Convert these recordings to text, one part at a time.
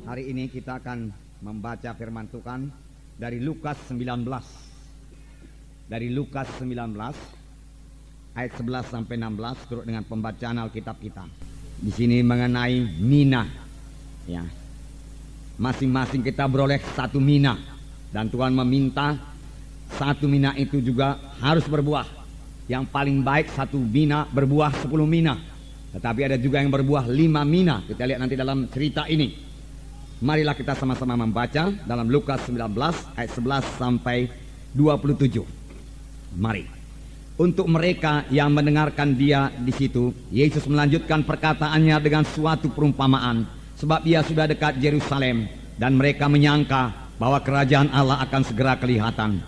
Hari ini kita akan membaca firman Tuhan dari Lukas 19. Dari Lukas 19 ayat 11 sampai 16 turut dengan pembacaan Alkitab kita. Di sini mengenai mina. Ya. Masing-masing kita beroleh satu mina dan Tuhan meminta satu mina itu juga harus berbuah. Yang paling baik satu mina berbuah 10 mina. Tetapi ada juga yang berbuah 5 mina. Kita lihat nanti dalam cerita ini. Marilah kita sama-sama membaca dalam Lukas 19 ayat 11 sampai 27. Mari. Untuk mereka yang mendengarkan dia di situ, Yesus melanjutkan perkataannya dengan suatu perumpamaan, sebab ia sudah dekat Yerusalem dan mereka menyangka bahwa kerajaan Allah akan segera kelihatan.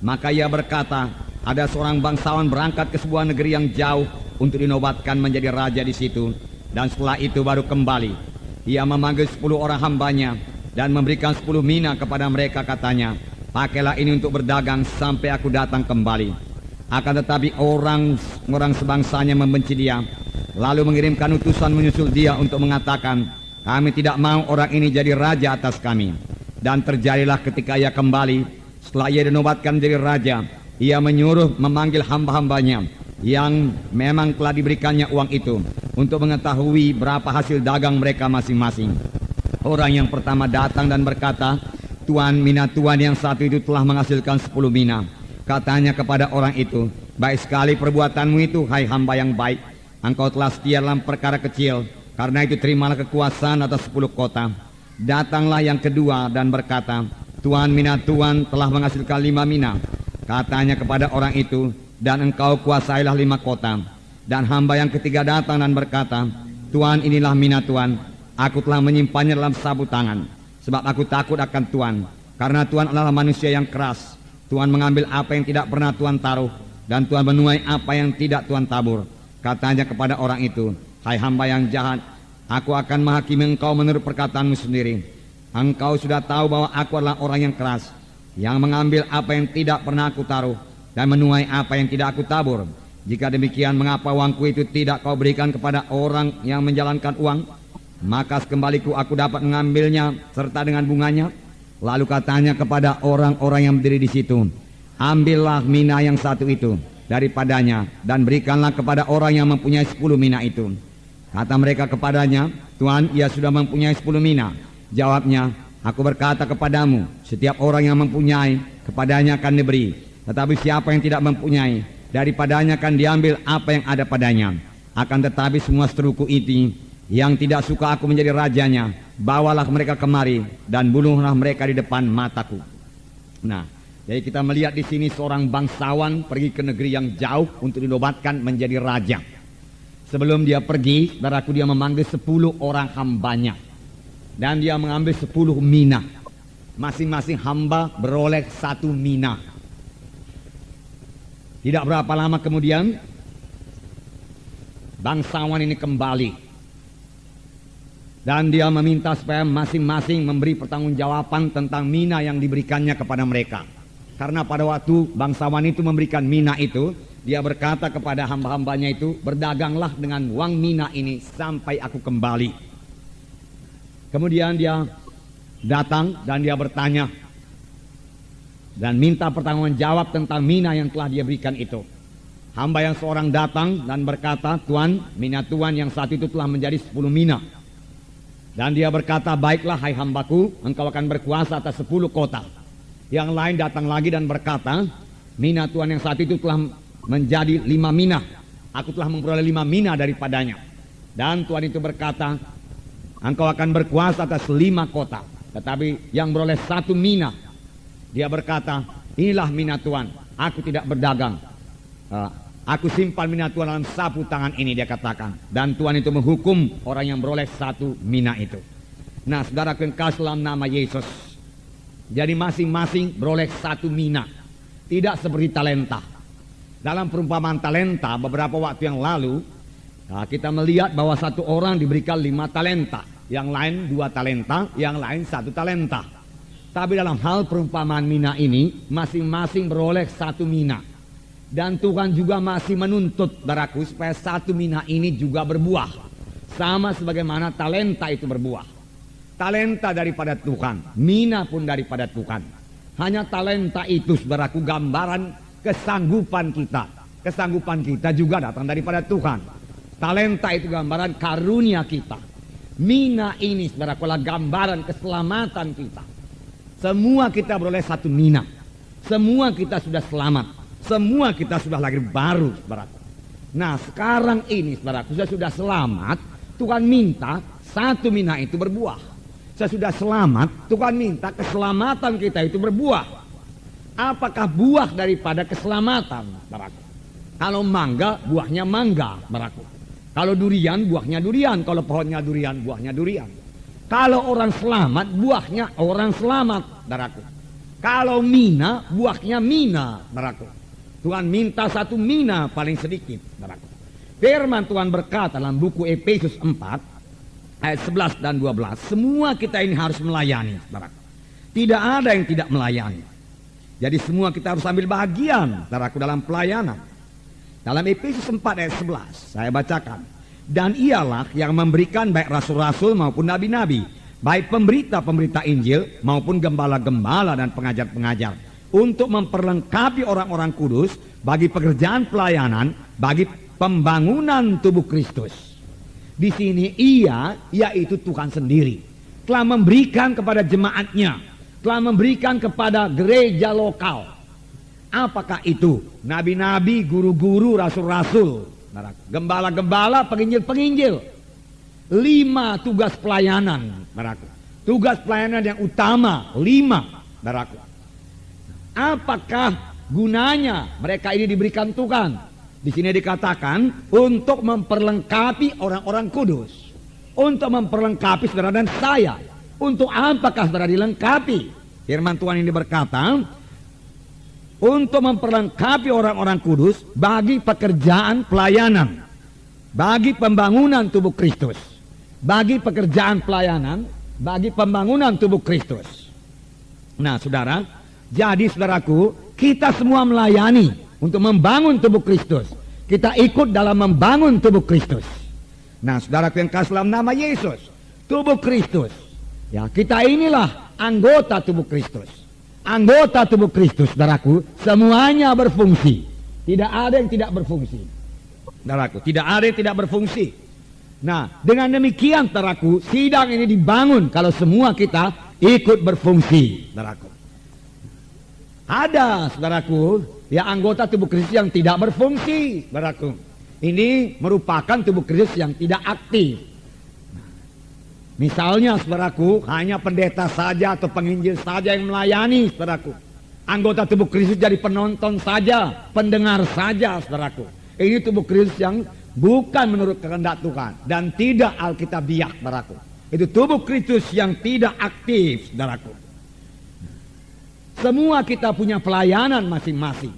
Maka ia berkata, ada seorang bangsawan berangkat ke sebuah negeri yang jauh untuk dinobatkan menjadi raja di situ, dan setelah itu baru kembali. Ia memanggil 10 orang hambanya dan memberikan 10 mina kepada mereka, katanya, pakailah ini untuk berdagang sampai aku datang kembali. Akan tetapi orang sebangsanya membenci dia, lalu mengirimkan utusan menyusul dia untuk mengatakan, kami tidak mau orang ini jadi raja atas kami. Dan terjadilah ketika ia kembali, setelah ia dinobatkan menjadi raja, ia menyuruh memanggil hamba-hambanya yang memang telah diberikannya uang itu untuk mengetahui berapa hasil dagang mereka masing-masing. Orang yang pertama datang dan berkata, Tuan, mina Tuan yang satu itu telah menghasilkan 10 mina. Katanya kepada orang itu, baik sekali perbuatanmu itu, hai hamba yang baik. Engkau telah setia dalam perkara kecil, karena itu terimalah kekuasaan atas 10 kota. Datanglah yang kedua dan berkata, Tuan, mina Tuan telah menghasilkan 5 mina. Katanya kepada orang itu, dan engkau kuasailah 5 kota. Dan hamba yang ketiga datang dan berkata, Tuan, inilah mina Tuan, aku telah menyimpannya dalam sabut tangan, sebab aku takut akan Tuan, karena Tuan adalah manusia yang keras. Tuan mengambil apa yang tidak pernah Tuan taruh, dan Tuan menuai apa yang tidak Tuan tabur. Katanya kepada orang itu, hai hamba yang jahat, aku akan menghakimi engkau menurut perkataanmu sendiri. Engkau sudah tahu bahwa aku adalah orang yang keras, yang mengambil apa yang tidak pernah aku taruh, dan menuai apa yang tidak aku tabur. Jika demikian, mengapa uangku itu tidak kau berikan kepada orang yang menjalankan uang? Maka sekembaliku aku dapat mengambilnya serta dengan bunganya. Lalu katanya kepada orang-orang yang berdiri di situ, ambillah mina yang satu itu daripadanya dan berikanlah kepada orang yang mempunyai 10 mina itu. Kata mereka kepadanya, Tuan, ia sudah mempunyai 10 mina. Jawabnya, aku berkata kepadamu, setiap orang yang mempunyai, kepadanya akan diberi. Tetapi siapa yang tidak mempunyai, daripadanya akan diambil apa yang ada padanya. Akan tetapi semua seteruku itu yang tidak suka aku menjadi rajanya, bawalah mereka kemari dan bunuhlah mereka di depan mataku. Nah, jadi kita melihat di sini seorang bangsawan pergi ke negeri yang jauh untuk dinobatkan menjadi raja. Sebelum dia pergi, saudaraku, dia memanggil 10 orang hambanya dan dia mengambil 10 mina. Masing-masing hamba beroleh 1 mina. Tidak berapa lama kemudian bangsawan ini kembali dan dia meminta supaya masing-masing memberi pertanggungjawaban tentang mina yang diberikannya kepada mereka. Karena pada waktu bangsawan itu memberikan mina itu, dia berkata kepada hamba-hambanya itu, berdaganglah dengan uang mina ini sampai aku kembali. Kemudian dia datang dan dia bertanya dan minta pertanggungjawab tentang mina yang telah dia berikan itu. Hamba yang seorang datang dan berkata, Tuan, mina Tuan yang saat itu telah menjadi 10 mina. Dan dia berkata, baiklah hai hambaku, engkau akan berkuasa atas 10 kota. Yang lain datang lagi dan berkata, mina Tuan yang saat itu telah menjadi 5 mina. Aku telah memperoleh 5 mina daripadanya. Dan Tuan itu berkata, engkau akan berkuasa atas 5 kota. Tetapi yang beroleh 1 mina, dia berkata, inilah mina Tuan, aku tidak berdagang. Aku simpan mina Tuan dalam sapu tangan ini, dia katakan. Dan Tuan itu menghukum orang yang beroleh 1 mina itu. Nah, saudara yang kasih dalam nama Yesus, jadi masing-masing beroleh 1 mina. Tidak seperti talenta. Dalam perumpamaan talenta beberapa waktu yang lalu, kita melihat bahwa satu orang diberikan 5 talenta, yang lain 2 talenta, yang lain 1 talenta. Tapi dalam hal perumpamaan mina ini, masing-masing beroleh 1 mina. Dan Tuhan juga masih menuntut, saudaraku, supaya 1 mina ini juga berbuah. Sama sebagaimana talenta itu berbuah. talenta daripada Tuhan, mina pun daripada Tuhan. Hanya talenta itu, saudaraku, gambaran kesanggupan kita. Kesanggupan kita juga datang daripada Tuhan. Talenta itu gambaran karunia kita. Mina ini, saudaraku, adalah gambaran keselamatan kita. Semua kita beroleh satu mina. Semua kita sudah selamat. Semua kita sudah lahir baru, saudaraku. Nah, sekarang ini, saudaraku, sudah selamat. Tuhan minta satu mina itu berbuah. Sesudah selamat, Tuhan minta keselamatan kita itu berbuah. Apakah buah daripada keselamatan, saudaraku? Kalau mangga, buahnya mangga, saudaraku. Kalau durian, buahnya durian. Kalau pohonnya durian, buahnya durian. Kalau orang selamat, buahnya orang selamat, saudaraku. Kalau mina, buahnya mina, saudaraku. Tuhan minta satu mina paling sedikit, saudaraku. Firman Tuhan berkata dalam buku Efesus 4 ayat 11 dan 12, semua kita ini harus melayani, saudaraku. Tidak ada yang tidak melayani. Jadi semua kita harus ambil bagian, saudaraku, dalam pelayanan. Dalam Efesus 4 ayat 11 saya bacakan, dan ialah yang memberikan baik rasul-rasul maupun nabi-nabi, baik pemberita-pemberita Injil maupun gembala-gembala dan pengajar-pengajar, untuk memperlengkapi orang-orang kudus bagi pekerjaan pelayanan, bagi pembangunan tubuh Kristus. Di sini ia, yaitu Tuhan sendiri, telah memberikan kepada jemaatnya, telah memberikan kepada gereja lokal. Apakah itu? Nabi-nabi, guru-guru, rasul-rasul, gembala-gembala, penginjil-penginjil. 5 tugas pelayanan, saudaraku. Tugas pelayanan yang utama 5, saudaraku. Apakah gunanya mereka ini diberikan Tuhan? Di sini dikatakan untuk memperlengkapi orang-orang kudus, untuk memperlengkapi saudara dan saya. Untuk apakah saudara dilengkapi? Firman Tuhan ini berkata, untuk memperlengkapi orang-orang kudus bagi pekerjaan pelayanan, bagi pembangunan tubuh Kristus, bagi pekerjaan pelayanan, bagi pembangunan tubuh Kristus. Nah, saudara, jadi saudaraku, kita semua melayani untuk membangun tubuh Kristus. Kita ikut dalam membangun tubuh Kristus. Nah, saudaraku yang kasih dalam nama Yesus, tubuh Kristus. Ya, kita inilah anggota tubuh Kristus. Anggota tubuh Kristus, saudaraku, semuanya berfungsi. Tidak ada yang tidak berfungsi. Saudaraku, tidak ada yang tidak berfungsi. Nah, dengan demikian, saudaraku, sidang ini dibangun kalau semua kita ikut berfungsi, saudaraku. Ada, saudaraku, ya anggota tubuh Kristus yang tidak berfungsi, saudaraku. Ini merupakan tubuh Kristus yang tidak aktif. Misalnya, saudaraku, hanya pendeta saja atau penginjil saja yang melayani, saudaraku. Anggota tubuh Kristus jadi penonton saja, pendengar saja, saudaraku. Ini tubuh Kristus yang bukan menurut kehendak Tuhan dan tidak alkitabiah, saudaraku. Itu tubuh Kristus yang tidak aktif, saudaraku. Semua kita punya pelayanan masing-masing.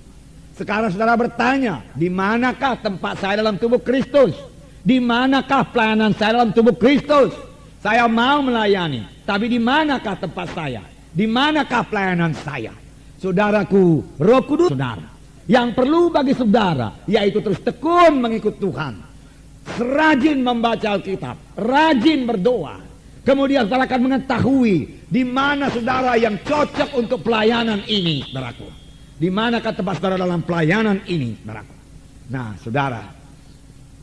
Sekarang saudara bertanya, di manakah tempat saya dalam tubuh Kristus? Di manakah pelayanan saya dalam tubuh Kristus? Saya mau melayani, tapi di manakah tempat saya? Di manakah pelayanan saya? Saudaraku, Roh Kudus, saudara. Yang perlu bagi saudara, yaitu terus tekun mengikut Tuhan. Rajin membaca Alkitab, rajin berdoa. Kemudian saudara akan mengetahui di mana saudara yang cocok untuk pelayanan ini, saudaraku. Di manakah tempat saudara dalam pelayanan ini, saudaraku. Nah, saudara,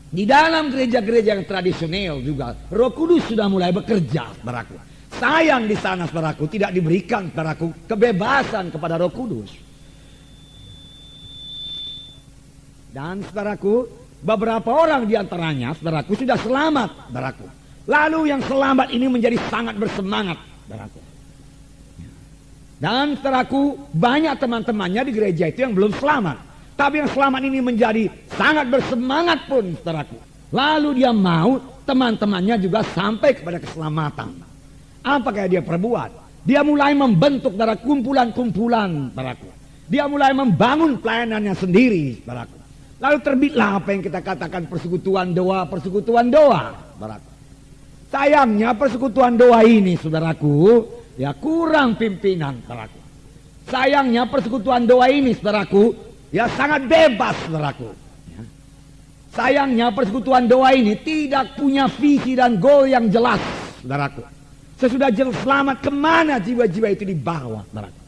di dalam gereja-gereja yang tradisional juga Roh Kudus sudah mulai bekerja, saudaraku. Sayang di sana, saudaraku, tidak diberikan, saudaraku, kebebasan kepada Roh Kudus. Dan saudaraku, beberapa orang di antaranya, saudaraku, sudah selamat, saudaraku. Lalu yang selamat ini menjadi sangat bersemangat, saudaraku. Dan saudaraku, banyak teman-temannya di gereja itu yang belum selamat. Tapi yang selamat ini menjadi sangat bersemangat pun, saudaraku. Lalu dia mau teman-temannya juga sampai kepada keselamatan. Apakah dia perbuat? Dia mulai membentuk saudara kumpulan-kumpulan, saudaraku. Dia mulai membangun pelayanannya sendiri, saudaraku. Lalu terbitlah apa yang kita katakan persekutuan doa, saudaraku. Sayangnya persekutuan doa ini, saudaraku, ya kurang pimpinan, saudaraku. Sayangnya persekutuan doa ini, saudaraku, ya sangat bebas, saudaraku. Ya. Sayangnya persekutuan doa ini tidak punya visi dan goal yang jelas, saudaraku. Sesudah selamat, kemana jiwa-jiwa itu dibawa, saudaraku?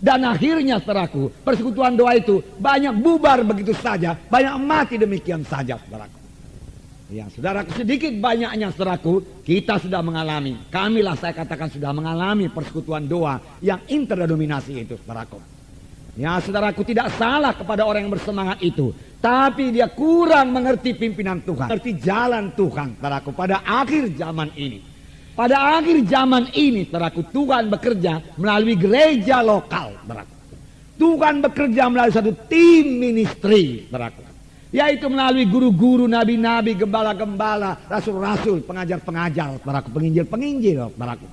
Dan akhirnya, saudaraku, persekutuan doa itu banyak bubar begitu saja, banyak mati demikian saja, saudaraku. Ya, saudaraku, sedikit banyaknya, saudaraku, kita sudah mengalami. Kamilah saya katakan sudah mengalami persekutuan doa yang interdenominasi itu, saudaraku. Ya, saudaraku, tidak salah kepada orang yang bersemangat itu, tapi dia kurang mengerti pimpinan Tuhan, mengerti jalan Tuhan, saudaraku, pada akhir zaman ini. Pada akhir zaman ini, saudaraku, Tuhan bekerja melalui gereja lokal, saudaraku. Tuhan bekerja melalui satu tim ministry, saudaraku, yaitu melalui guru-guru, nabi-nabi, gembala-gembala, rasul-rasul, pengajar-pengajar, saudaraku, penginjil-penginjil, saudaraku,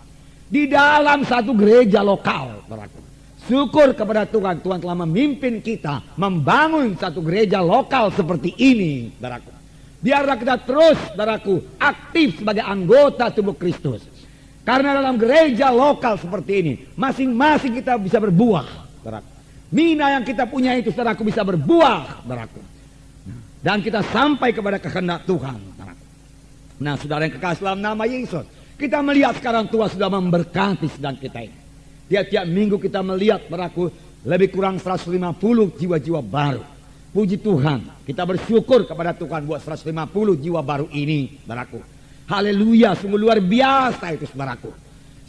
di dalam satu gereja lokal, saudaraku. Syukur kepada Tuhan, Tuhan telah memimpin kita membangun satu gereja lokal seperti ini, saudaraku. Biarlah kita terus, saudaraku, aktif sebagai anggota tubuh Kristus. Karena dalam gereja lokal seperti ini, masing-masing kita bisa berbuah, saudaraku. Mina yang kita punya itu, saudaraku, bisa berbuah, saudaraku. Dan kita sampai kepada kehendak Tuhan, saudaraku. Nah, saudara yang kekasih dalam nama Yesus, kita melihat sekarang Tuhan sudah memberkati sedang kita ini. Tiap-tiap minggu kita melihat, saudaraku, lebih kurang 150 jiwa-jiwa baru. Puji Tuhan, kita bersyukur kepada Tuhan buat 150 jiwa baru ini, saudaraku. Haleluya, sungguh luar biasa itu, saudaraku.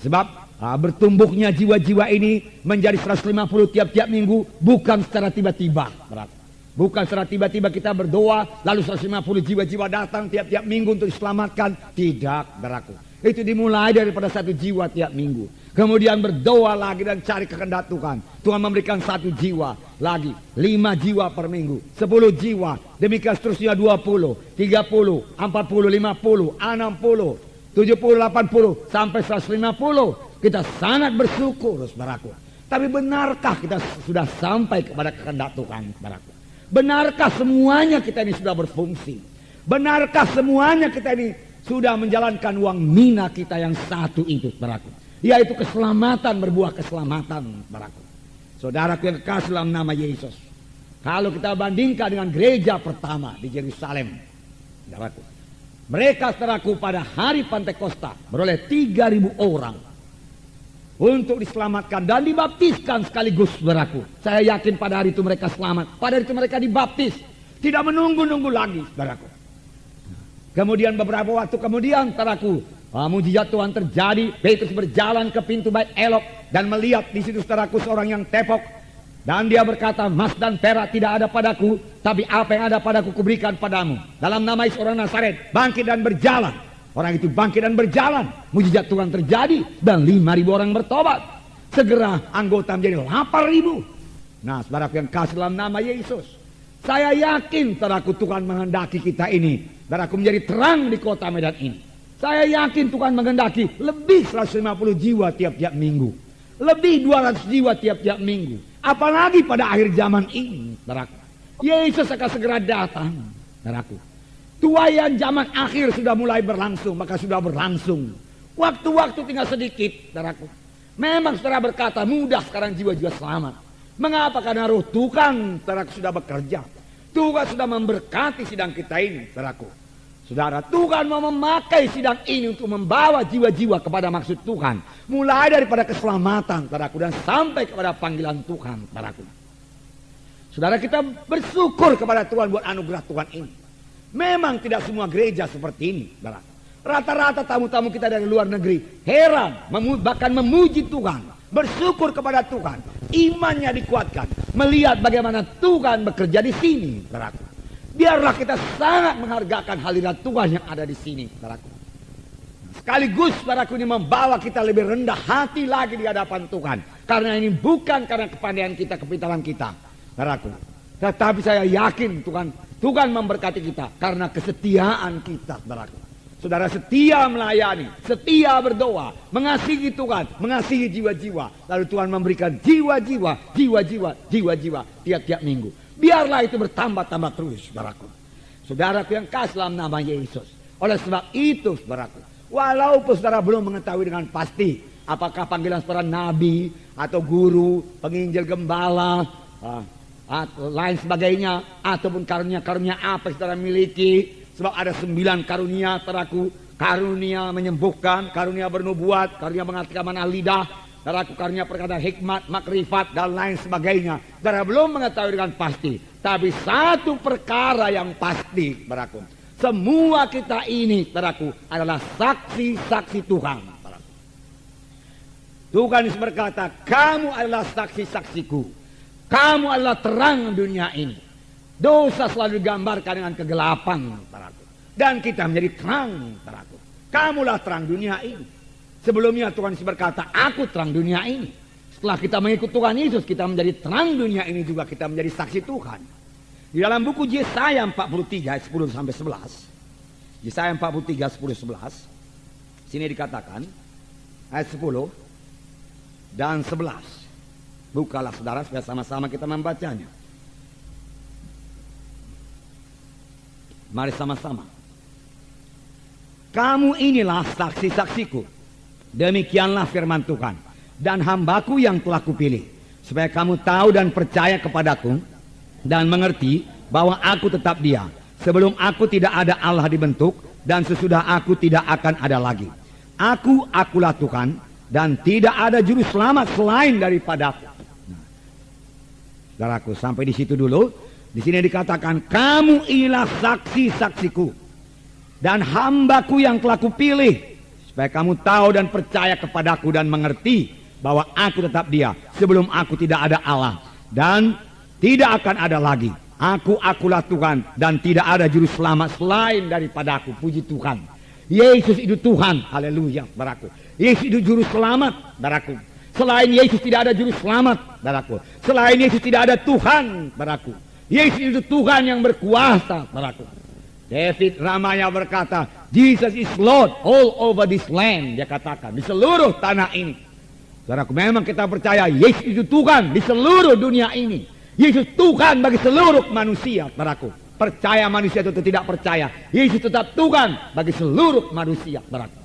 Sebab bertumbuhnya jiwa-jiwa ini menjadi 150 tiap-tiap minggu bukan secara tiba-tiba, saudaraku. Bukan secara tiba-tiba kita berdoa lalu 150 jiwa-jiwa datang tiap-tiap minggu untuk diselamatkan. Tidak, saudaraku. Itu dimulai daripada satu jiwa tiap minggu. Kemudian berdoa lagi dan cari kehendak Tuhan. Tuhan memberikan satu jiwa lagi, 5 jiwa per minggu, 10 jiwa, demikian seterusnya 20, 30, 40, 50, 60, 70, 80 sampai 150. Kita sangat bersyukur, saudaraku. Tapi benarkah kita sudah sampai kepada kehendak Tuhan, saudaraku? Benarkah semuanya kita ini sudah berfungsi? Benarkah semuanya kita ini sudah menjalankan uang mina kita yang satu itu, saudaraku? Yaitu keselamatan, berbuah keselamatan, saudaraku. Saudaraku yang kekasih dalam nama Yesus, kalau kita bandingkan dengan gereja pertama di Yerusalem, saudaraku, mereka, saudaraku, pada hari Pantekosta beroleh 3.000 orang untuk diselamatkan dan dibaptiskan sekaligus, saudaraku. Saya yakin pada hari itu mereka selamat, pada hari itu mereka dibaptis, tidak menunggu-nunggu lagi, saudaraku. Kemudian beberapa waktu kemudian, saudaraku, mujizat Tuhan terjadi. Petrus berjalan ke pintu bait Elok dan melihat di situ, saudaraku, seorang yang tepok, dan dia berkata, "Emas dan perak tidak ada padaku, tapi apa yang ada padaku kuberikan padamu. Dalam nama Yesus orang Nazaret, bangkit dan berjalan." Orang itu bangkit dan berjalan. Mujizat Tuhan terjadi dan 5.000 orang bertobat. Segera anggota menjadi 8.000. Nah, saudaraku yang kasih dalam nama Yesus, saya yakin, saudaraku, Tuhan menghendaki kita ini, saudaraku, menjadi terang di kota Medan ini. Saya yakin Tuhan menghendaki lebih 150 jiwa tiap-tiap minggu, lebih 200 jiwa tiap-tiap minggu. Apalagi pada akhir zaman ini, saudaraku. Yesus akan segera datang, saudaraku. Tuaian zaman akhir sudah mulai berlangsung, maka sudah berlangsung. Waktu-waktu tinggal sedikit, saudaraku. Memang saudara berkata, mudah sekarang jiwa-jiwa selamat. Mengapa? Karena roh Tuhan, saudaraku, sudah bekerja. Tuhan sudah memberkati sidang kita ini, saudaraku. Saudara, Tuhan mau memakai sidang ini untuk membawa jiwa-jiwa kepada maksud Tuhan. Mulai daripada keselamatan, saudaraku, dan sampai kepada panggilan Tuhan, saudaraku. Saudara, kita bersyukur kepada Tuhan buat anugerah Tuhan ini. Memang tidak semua gereja seperti ini, saudara. Rata-rata tamu-tamu kita dari luar negeri heran, bahkan memuji Tuhan, bersyukur kepada Tuhan. Imannya dikuatkan, melihat bagaimana Tuhan bekerja di sini, saudaraku. Biarlah kita sangat menghargakan hadirat Tuhan yang ada di sini, saudaraku. Sekaligus, saudaraku, ini membawa kita lebih rendah hati lagi di hadapan Tuhan. Karena ini bukan karena kepandaian kita, kepintaran kita, saudaraku. Tetapi saya yakin Tuhan memberkati kita karena kesetiaan kita, saudaraku. Saudara setia melayani, setia berdoa, mengasihi Tuhan, mengasihi jiwa-jiwa. Lalu Tuhan memberikan jiwa-jiwa tiap-tiap minggu. Biarlah itu bertambah-tambah terus, saudaraku. Saudaraku yang kasih dalam nama Yesus. Oleh sebab itu, saudaraku, walaupun saudara belum mengetahui dengan pasti apakah panggilan saudara nabi atau guru, penginjil, gembala, lain sebagainya, ataupun karunia-karunia apa yang saudara miliki. Sebab ada 9 karunia, saudaraku. karunia menyembuhkan, karunia bernubuat, karunia mengartikan mana lidah, saudaraku, karunia perkataan hikmat, makrifat, dan lain sebagainya. Saudara belum mengetahui dengan pasti. Tapi satu perkara yang pasti, saudaraku, semua kita ini, saudaraku, adalah saksi-saksi Tuhan. Saudaraku. Tuhan Yesus berkata, kamu adalah saksi-saksiku. Kamu adalah terang dunia ini. Dosa selalu digambarkan dengan kegelapan, saudaraku. Dan kita menjadi terang, saudaraku. Kamulah terang dunia ini. Sebelumnya Tuhan Yesus berkata, aku terang dunia ini. Setelah kita mengikut Tuhan Yesus, kita menjadi terang dunia ini juga, kita menjadi saksi Tuhan. Di dalam buku Yesaya 43 ayat 10 sampai 11. Yesaya 43 10 11. Sini dikatakan ayat 10 dan 11. Bukalah saudara supaya sama-sama kita membacanya. Mari sama-sama. Kamu inilah saksi-saksiku. Demikianlah firman Tuhan. Dan hambaku yang telah kupilih. Supaya kamu tahu dan percaya kepadaku. Dan mengerti bahwa aku tetap dia. Sebelum aku tidak ada Allah dibentuk. Dan sesudah aku tidak akan ada lagi. Akulah Tuhan. Dan tidak ada juru selamat selain daripadaku. Nah, saudaraku, sampai di situ dulu. Di sini dikatakan, kamu inilah saksi-saksiku. Dan hambaku yang telah kupilih, supaya kamu tahu dan percaya kepadaku dan mengerti bahwa aku tetap dia. Sebelum aku tidak ada Allah dan tidak akan ada lagi. Akulah Tuhan dan tidak ada juru selamat selain daripadaku. Puji Tuhan. Yesus itu Tuhan. Haleluya, saudaraku. Yesus itu juru selamat, saudaraku. Selain Yesus tidak ada juru selamat, saudaraku. Selain Yesus tidak ada Tuhan, saudaraku. Yesus itu Tuhan yang berkuasa, saudaraku. David Ramaya berkata, Jesus is Lord all over this land. Dia katakan, di seluruh tanah ini. Saudaraku, memang kita percaya Yesus itu Tuhan di seluruh dunia ini. Yesus Tuhan bagi seluruh manusia, saudaraku. Percaya manusia itu tidak percaya, Yesus tetap Tuhan bagi seluruh manusia, saudaraku.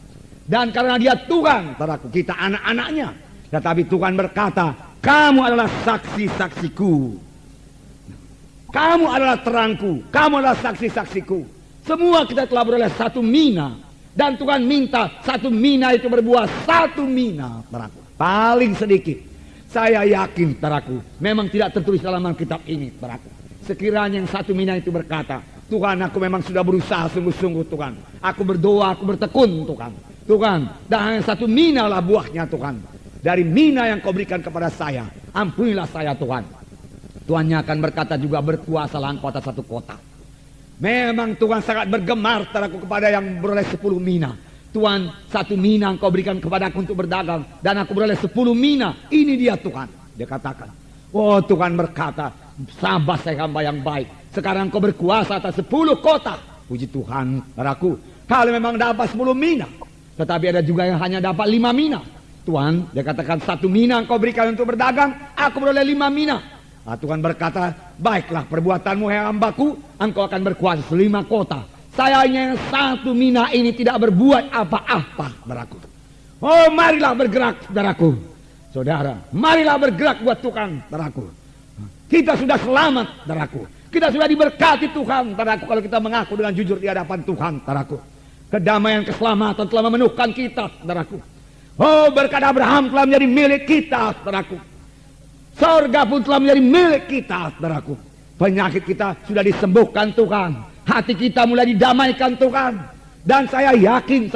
Dan karena dia Tuhan, saudaraku, kita anak-anaknya. Tetapi Tuhan berkata, kamu adalah saksi-saksiku. Kamu adalah terangku, kamu adalah saksi-saksiku. Semua kita telah beroleh satu mina. Dan Tuhan minta satu mina itu berbuah satu mina, saudaraku. Paling sedikit. Saya yakin, saudaraku, memang tidak tertulis dalam Alkitab ini, saudaraku. Sekiranya yang satu mina itu berkata, Tuhan, aku memang sudah berusaha sungguh-sungguh, Tuhan. Aku berdoa, aku bertekun, Tuhan. Tuhan, dan hanya satu mina lah buahnya, Tuhan. Dari mina yang kau berikan kepada saya, ampunilah saya, Tuhan. Tuhannya akan berkata juga, berkuasalah engkau atas satu kota. Memang Tuhan sangat bergemar saudaraku kepada yang beroleh 10 mina. Tuhan, satu mina engkau berikan kepadaku untuk berdagang. Dan aku beroleh 10 mina. Ini dia Tuhan. Dia katakan. Oh, Tuhan berkata, sabar saya hamba yang baik. Sekarang engkau berkuasa atas 10 kota. Puji Tuhan, saudaraku. Kalau memang dapat 10 mina. Tetapi ada juga yang hanya dapat 5 mina. Tuhan, dia katakan, satu mina engkau berikan untuk berdagang. Aku beroleh 5 mina. Nah, Tuhan berkata, baiklah perbuatanmu hai hambaku, engkau akan berkuasa 5 kota. Sayangnya yang satu mina ini tidak berbuat apa-apa, saudaraku. Oh, marilah bergerak, saudaraku. Saudara, marilah bergerak buat Tuhan, saudaraku. Kita sudah selamat, saudaraku. Kita sudah diberkati Tuhan, saudaraku. Kalau kita mengaku dengan jujur di hadapan Tuhan, saudaraku. Kedamaian, keselamatan telah memenuhkan kita, saudaraku. Oh, berkat Abraham telah menjadi milik kita, saudaraku. Sorga pun telah menjadi milik kita, saudaraku. Penyakit kita sudah disembuhkan Tuhan. Hati kita mulai didamaikan Tuhan. Dan saya yakin,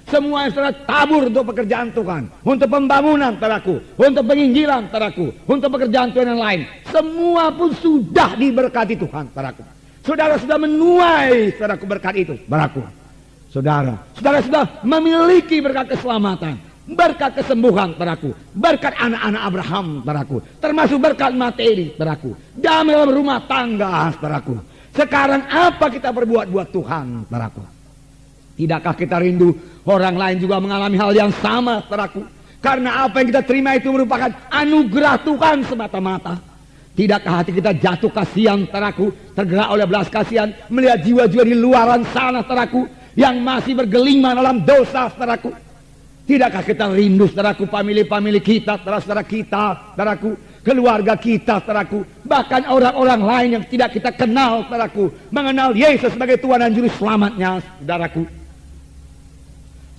semua yang saudara tabur untuk pekerjaan Tuhan. Untuk pembangunan, saudaraku. Untuk penginjilan, saudaraku. Untuk pekerjaan Tuhan yang lain. Semua pun sudah diberkati Tuhan, saudaraku. Saudara sudah menuai, saudaraku, berkat itu, saudaraku. Saudara sudah memiliki berkat keselamatan. Berkat kesembuhan, saudaraku. Berkat anak-anak Abraham, saudaraku. Termasuk berkat materi, saudaraku. Damai dalam rumah tangga, saudaraku. Sekarang apa kita berbuat buat Tuhan, saudaraku? Tidakkah kita rindu orang lain juga mengalami hal yang sama, saudaraku? Karena apa yang kita terima itu merupakan anugerah Tuhan semata-mata. Tidakkah hati kita jatuh kasihan, saudaraku? Tergerak oleh belas kasihan melihat jiwa-jiwa di luaran sana, saudaraku, yang masih bergelimang dalam dosa, saudaraku. Tidakkah kita rindu, saudaraku, famili-famili kita, saudara-saudara kita, saudaraku, keluarga kita, saudaraku, bahkan orang-orang lain yang tidak kita kenal, saudaraku, mengenal Yesus sebagai Tuhan dan Juru Selamatnya, saudaraku.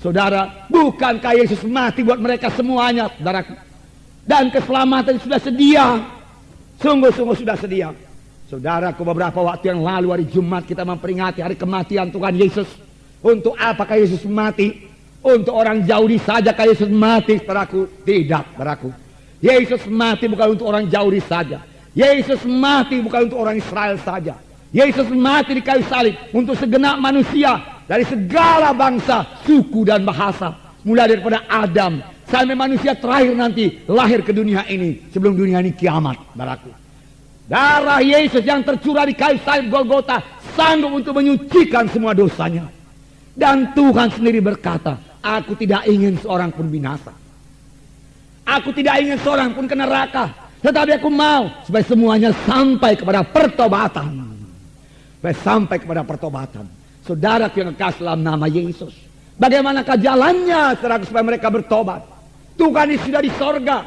Saudara, bukankah Yesus mati buat mereka semuanya, saudaraku? Dan keselamatan sudah sedia. Sungguh-sungguh sudah sedia. Saudaraku, beberapa waktu yang lalu hari Jumat kita memperingati hari kematian Tuhan Yesus. Untuk apakah Yesus mati? Untuk orang Yahudi sajakah Yesus mati, saudaraku? Tidak, saudaraku. Yesus mati bukan untuk orang Yahudi saja. Yesus mati bukan untuk orang Israel saja. Yesus mati di kayu salib untuk segenap manusia dari segala bangsa, suku dan bahasa. Mulai daripada Adam sampai manusia terakhir nanti lahir ke dunia ini sebelum dunia ini kiamat, saudaraku. Darah Yesus yang tercurah di kayu salib Golgota sanggup untuk menyucikan semua dosanya. Dan Tuhan sendiri berkata, aku tidak ingin seorang pun binasa. Aku tidak ingin seorang pun ke neraka. Tetapi aku mau supaya semuanya sampai kepada pertobatan. Supaya sampai kepada pertobatan. Saudara yang kekasih dalam nama Yesus. Bagaimanakah jalannya saudara supaya mereka bertobat? Tuhan Yesus sudah di sorga.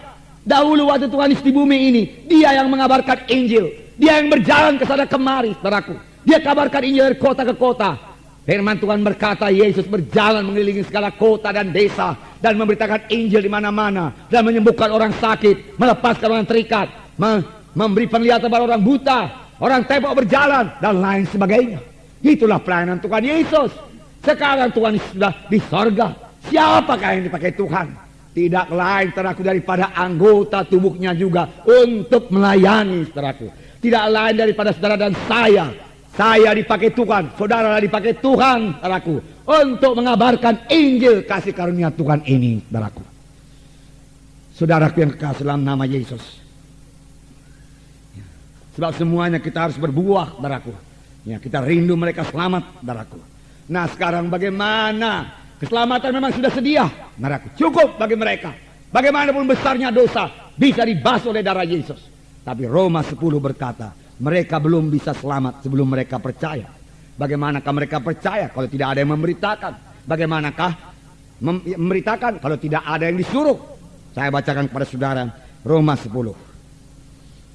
Dahulu waktu Tuhan Yesus di bumi ini, Dia yang mengabarkan Injil. Dia yang berjalan ke sana kemari, saudaraku. Dia kabarkan Injil dari kota ke kota. Firman Tuhan berkata, Yesus berjalan mengelilingi segala kota dan desa dan memberitakan Injil di mana-mana dan menyembuhkan orang sakit, melepaskan orang terikat, memberi penglihatan pada orang buta, orang tembok berjalan dan lain sebagainya. Itulah pelayanan Tuhan Yesus. Sekarang Tuhan Yesus sudah di sorga. Siapakah yang dipakai Tuhan? Tidak lain saudaraku daripada anggota tubuhnya juga untuk melayani saudaraku. Tidak lain daripada saudara dan saya. Saya dipakai Tuhan, saudara dipakai Tuhan, saudaraku, untuk mengabarkan Injil kasih karunia Tuhan ini, saudaraku. Saudaraku yang kekasih dalam nama Yesus. Sebab semuanya kita harus berbuah, saudaraku. Ya, kita rindu mereka selamat, saudaraku. Nah, sekarang bagaimana? Keselamatan memang sudah sedia, saudaraku. Cukup bagi mereka. Bagaimanapun besarnya dosa, bisa dibasuh oleh darah Yesus. Tapi Roma 10 berkata, mereka belum bisa selamat sebelum mereka percaya. Bagaimanakah mereka percaya kalau tidak ada yang memberitakan? Bagaimanakah memberitakan kalau tidak ada yang disuruh? Saya bacakan kepada saudara Roma 10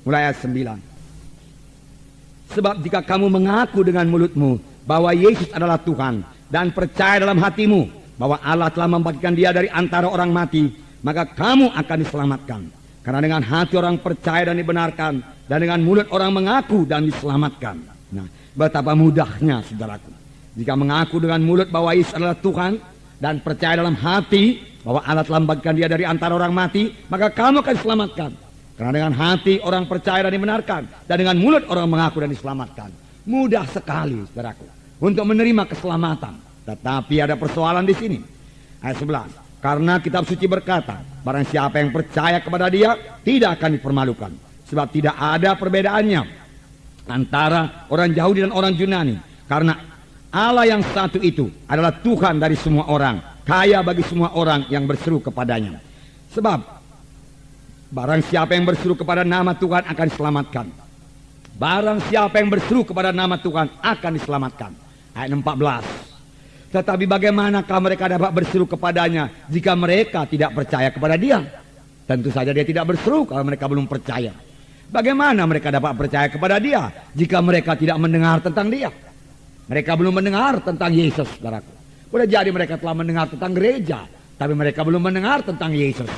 mulai ayat 9. Sebab jika kamu mengaku dengan mulutmu bahwa Yesus adalah Tuhan dan percaya dalam hatimu bahwa Allah telah membangkitkan Dia dari antara orang mati, maka kamu akan diselamatkan. Karena dengan hati orang percaya dan dibenarkan, dan dengan mulut orang mengaku dan diselamatkan. Nah, betapa mudahnya saudaraku. Jika mengaku dengan mulut bahwa Yesus adalah Tuhan dan percaya dalam hati bahwa Allah telah membangkitkan Dia dari antara orang mati, maka kamu akan diselamatkan. Karena dengan hati orang percaya dan dibenarkan, dan dengan mulut orang mengaku dan diselamatkan. Mudah sekali saudaraku untuk menerima keselamatan. Tetapi ada persoalan di sini. Ayat 11. Karena kitab suci berkata, barang siapa yang percaya kepada Dia tidak akan dipermalukan. Sebab tidak ada perbedaannya antara orang Yahudi dan orang Yunani. Karena Allah yang satu itu adalah Tuhan dari semua orang, kaya bagi semua orang yang berseru kepadanya. Sebab barang siapa yang berseru kepada nama Tuhan akan diselamatkan. Barang siapa yang berseru kepada nama Tuhan akan diselamatkan. Ayat 14. Tetapi bagaimanakah mereka dapat berseru kepadanya jika mereka tidak percaya kepada Dia? Tentu saja Dia tidak berseru kalau mereka belum percaya. Bagaimana mereka dapat percaya kepada Dia jika mereka tidak mendengar tentang Dia? Mereka belum mendengar tentang Yesus, saudaraku. Boleh jadi mereka telah mendengar tentang gereja, tapi mereka belum mendengar tentang Yesus.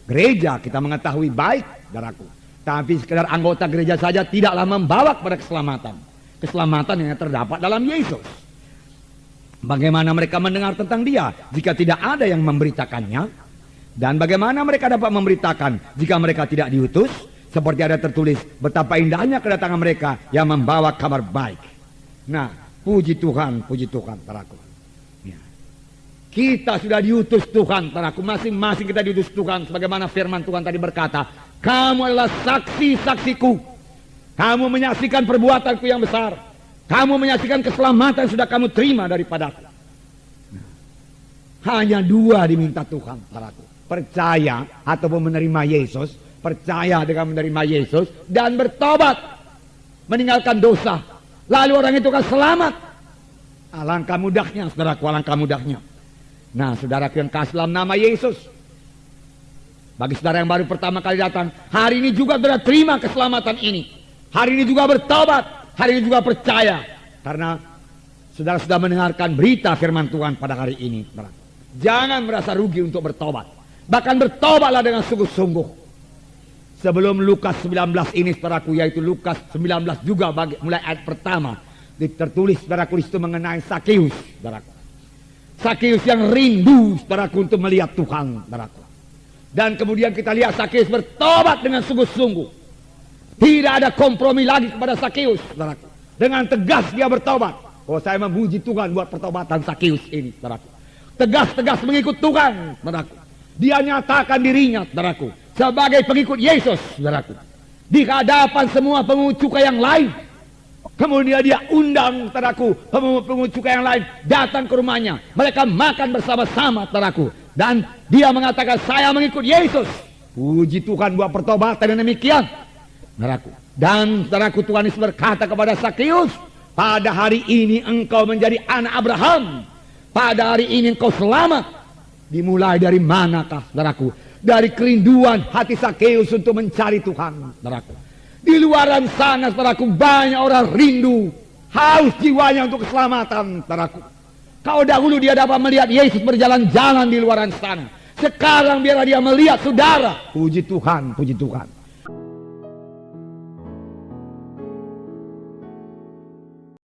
Gereja kita mengetahui baik, saudaraku. Tapi sekedar anggota gereja saja tidaklah membawa kepada keselamatan. Keselamatan yang terdapat dalam Yesus. Bagaimana mereka mendengar tentang Dia jika tidak ada yang memberitakannya? Dan bagaimana mereka dapat memberitakan jika mereka tidak diutus? Seperti ada tertulis, betapa indahnya kedatangan mereka yang membawa kabar baik. Nah, puji Tuhan, saudaraku. Ya. Kita sudah diutus Tuhan, saudaraku. Masing-masing kita diutus Tuhan. Sebagaimana firman Tuhan tadi berkata, kamu adalah saksi-saksiku. Kamu menyaksikan perbuatanku yang besar. Kamu menyaksikan keselamatan yang sudah kamu terima daripadaku. Hanya dua diminta Tuhan, saudaraku. Percaya ataupun menerima Yesus. Percaya dengan menerima Yesus dan bertobat. Meninggalkan dosa. Lalu orang itu akan selamat. Alangkah mudahnya, saudaraku, alangkah mudahnya. Nah, saudaraku yang kasih dalam nama Yesus. Bagi saudara yang baru pertama kali datang, hari ini juga saudara terima keselamatan ini. Hari ini juga bertobat. Hari ini juga percaya. Karena Saudara sudah mendengarkan berita firman Tuhan pada hari ini. Jangan merasa rugi untuk bertobat. Bahkan bertobatlah dengan sungguh-sungguh. Sebelum Lukas 19 ini saudaraku, yaitu Lukas 19 juga mulai ayat pertama. Tertulis saudaraku di situ mengenai Sakeus, saudaraku. Sakeus yang rindu saudaraku untuk melihat Tuhan, saudaraku. Dan kemudian kita lihat Sakeus bertobat dengan sungguh-sungguh. Tidak ada kompromi lagi kepada Sakeus, saudaraku. Dengan tegas dia bertobat. Oh, saya memuji Tuhan buat pertobatan Sakeus ini, saudaraku. Tegas-tegas mengikut Tuhan, saudaraku. Dia nyatakan dirinya, saudaraku, sebagai pengikut Yesus, saudaraku. Di hadapan semua pemungut cukai yang lain. Kemudian dia undang, saudaraku, pemungut cukai yang lain datang ke rumahnya. Mereka makan bersama-sama, saudaraku. Dan dia mengatakan, saya mengikut Yesus. Puji Tuhan buat pertobatan yang demikian, saudaraku. Dan saudaraku, Tuhan Yesus berkata kepada Sakeus, pada hari ini engkau menjadi anak Abraham. Pada hari ini engkau selamat. Dimulai dari manakah, saudaraku? Dari kerinduan hati Sakeus untuk mencari Tuhan, saudaraku. Di luaran sana, saudaraku, banyak orang rindu, haus jiwanya untuk keselamatan, saudaraku. Kalau dahulu dia dapat melihat Yesus berjalan-jalan di luaran sana. Sekarang biarlah dia melihat saudara. Puji Tuhan, puji Tuhan.